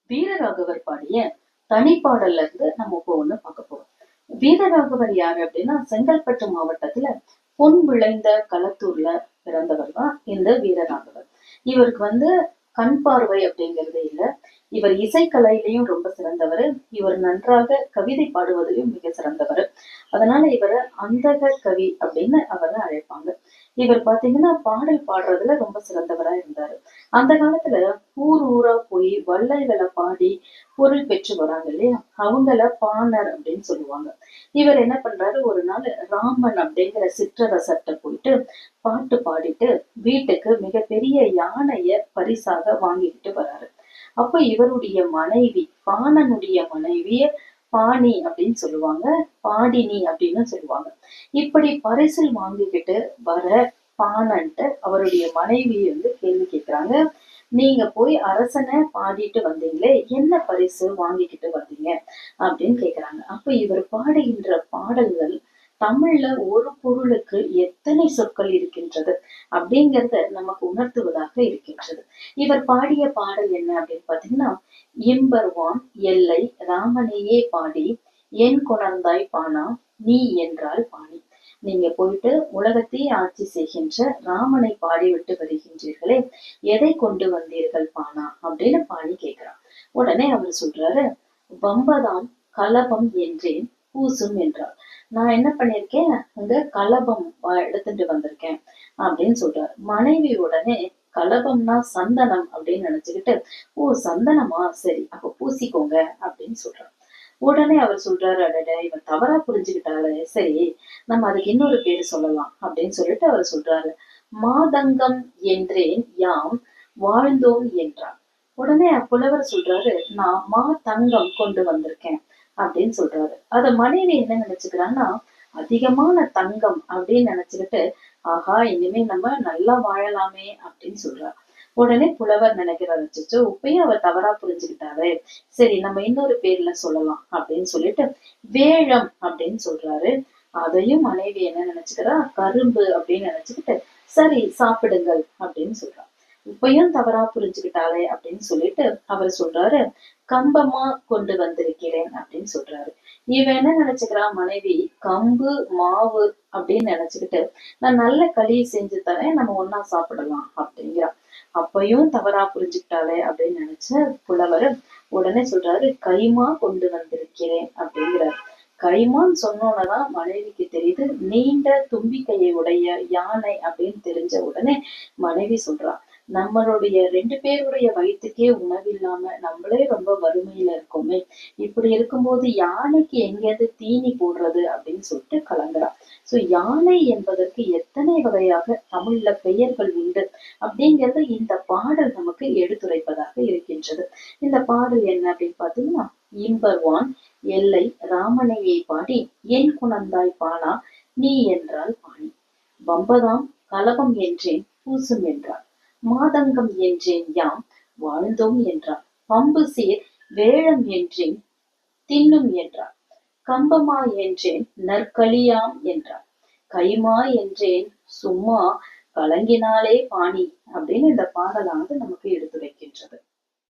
வீரராகவர் பாடிய தனிப்பாடல்ல இருந்து நம்ம இப்போ ஒண்ணு பார்க்க போறோம். வீரராகவர் யாரு அப்படின்னா, செங்கல்பட்டு மாவட்டத்துல பொன் விளைந்த களத்தூர்ல பிறந்தவர் தான் இந்த வீரராகவர். இவருக்கு கண் பார்வை அப்படிங்கிறது இல்ல. இவர் இசைக்கலையிலையும் ரொம்ப சிறந்தவர். இவர் நன்றாக கவிதை பாடுவதிலும் மிக சிறந்தவர். அதனால இவரை அந்தக கவி அப்படின்னு அவரை அழைப்பாங்க. இவர் பாத்தீங்கன்னா பாடல் பாடுறதுல ரொம்ப சிறந்தவரா இருந்தாரு. அந்த காலத்துல ஊர் ஊரா போய் வள்ளல்களை பாடி பொருள் பெற்று வராங்க இல்லையா, அவங்கள பாணர் அப்படின்னு சொல்லுவாங்க. இவர் என்ன பண்றாரு, ஒரு நாள் ராமன் அப்படிங்கிற சிற்றரசர்கிட்ட போயிட்டு பாட்டு பாடிட்டு வீட்டுக்கு மிகப்பெரிய யானைய பரிசாக வாங்கிக்கிட்டு வராரு. அப்ப இவருடைய மனைவி, பாணனுடைய மனைவிய பாணி அப்படின்னு சொல்லுவாங்க, பாடினி அப்படின்னு சொல்லுவாங்க. இப்படி பரிசில் வாங்கிக்கிட்டு வர பாணன்ட்டு அவருடைய மனைவி கேள்வி கேட்கிறாங்க. நீங்க போய் அரசனை பாடிட்டு வந்தீங்களே, என்ன பரிசு வாங்கிக்கிட்டு வந்தீங்க அப்படின்னு கேக்குறாங்க. அப்ப இவர் பாடுகின்ற பாடல்கள் தமிழ்ல ஒரு பொருளுக்கு எத்தனை சொற்கள் இருக்கின்றது அப்படிங்கறத நமக்கு உணர்த்துவதாக இருக்கின்றது. இவர் பாடிய பாடல் என்ன அப்படின்னு பாத்தீங்கன்னா, இம்பர்வான் எல்லை ராமனையே பாடி என் கொணர்ந்தாய் பானா நீ என்றால் பாணி. நீங்க போயிட்டு உலகத்தையே ஆட்சி செய்கின்ற ராமனை பாடிவிட்டு வருகின்றீர்களே, எதை கொண்டு வந்தீர்கள் பானா அப்படின்னு பாணி கேட்கிறான். உடனே அவர் சொல்றாரு, வம்பதாம் கலபம் என்றேன் பூசும் என்றார். நான் என்ன பண்ணிருக்கேன், அங்க கலபம் எடுத்துட்டு வந்திருக்கேன் அப்படின்னு சொல்றாரு. மனைவி உடனே கலபம்னா சந்தனம் அப்படின்னு நினைச்சுக்கிட்டு, ஓ சந்தனமா, சரி அப்ப பூசிக்கோங்க அப்படின்னு சொல்றாரு. உடனே அவர் சொல்றாரு, அடட இவன் தவறா புரிஞ்சுக்கிட்டாலே, சரி நம்ம அதுக்கு இன்னொரு பேரு சொல்லலாம் அப்படின்னு சொல்லிட்டு அவர் சொல்றாரு, மாதங்கம் என்றேன் யாம் வாழ்ந்தோம் என்றார். உடனே புலவர் சொல்றாரு, நான் மா தங்கம் கொண்டு வந்திருக்கேன் அப்படின்னு சொல்றாரு. அத மனைவி என்ன நினைச்சுக்கிறான்னா, அதிகமான தங்கம் அப்படின்னு நினைச்சுக்கிட்டு, ஆஹா இனிமே நம்ம நல்லா வாழலாமே அப்படின்னு சொல்றாரு. உடனே புலவர் நினைக்கிறாரு, அச்சச்சோ இப்பயும் அவ தவறா புரிஞ்சுக்கிட்டாரு, சரி நம்ம இன்னொரு பேர்ல சொல்லலாம் அப்படின்னு சொல்லிட்டு வேழம் அப்படின்னு சொல்றாரு. அதையும் மனைவி என்ன நினைச்சுக்கிறா, கரும்பு அப்படின்னு நினைச்சுக்கிட்டு, சரி சாப்பிடுங்கள் அப்படின்னு சொல்றாரு. இப்பயும் தவறா புரிஞ்சுக்கிட்டாளே அப்படின்னு சொல்லிட்டு அவர் சொல்றாரு, கம்பமா கொண்டு வந்திருக்கிறேன் அப்படின்னு சொல்றாரு. இவன் என்ன நினைச்சுக்கிறான், மனைவி கம்பு மாவு அப்படின்னு நினைச்சுக்கிட்டு, நான் நல்ல களி செஞ்சு தரேன் நம்ம ஒன்னா சாப்பிடலாம் அப்படிங்கிறான். அப்பையும் தவறா புரிஞ்சுக்கிட்டாளே அப்படின்னு நினைச்ச புலவர் உடனே சொல்றாரு, கைமா கொண்டு வந்திருக்கிறேன் அப்படிங்கிறாரு. கைமான்னு சொன்னோன்னதான் மனைவிக்கு தெரியுது, நீண்ட தும்பிக்கையை உடைய யானை அப்படின்னு தெரிஞ்ச உடனே மனைவி சொல்றான், நம்மளுடைய 2 பேருடைய வயிற்றுக்கே உணவில்லாம நம்மளே ரொம்ப வறுமையில இருக்கோமே, இப்படி இருக்கும்போது யானைக்கு எங்கேயாவது தீனி போடுறது அப்படின்னு சொல்லிட்டு கலங்குறான். சோ யானை என்பதற்கு எத்தனை வகையாக தமிழ்ல பெயர்கள் உண்டு அப்படிங்கிறது இந்த பாடல் நமக்கு எடுத்துரைப்பதாக இருக்கின்றது. இந்த பாடல் என்ன அப்படின்னு பாத்தீங்கன்னா, இம்பர்வான் எல்லை ராமனையை பாடி என் குணந்தாய் பானா நீ என்றால் பாணி. வம்பதாம் கலபம் என்றேன் பூசும் என்றார். மாதங்கம் என்றேன் யாம் வாழ்ந்தோம் என்றார். பம்பு சீர் வேழம் என்றேன் தின்னும் என்றார். கம்பமா என்றேன் நற்களியாம் என்றார். கைமா என்றேன் சும்மா கலங்கினாலே பாணி அப்படின்னு இந்த பாடலானது நமக்கு எடுத்துரைக்கின்றது.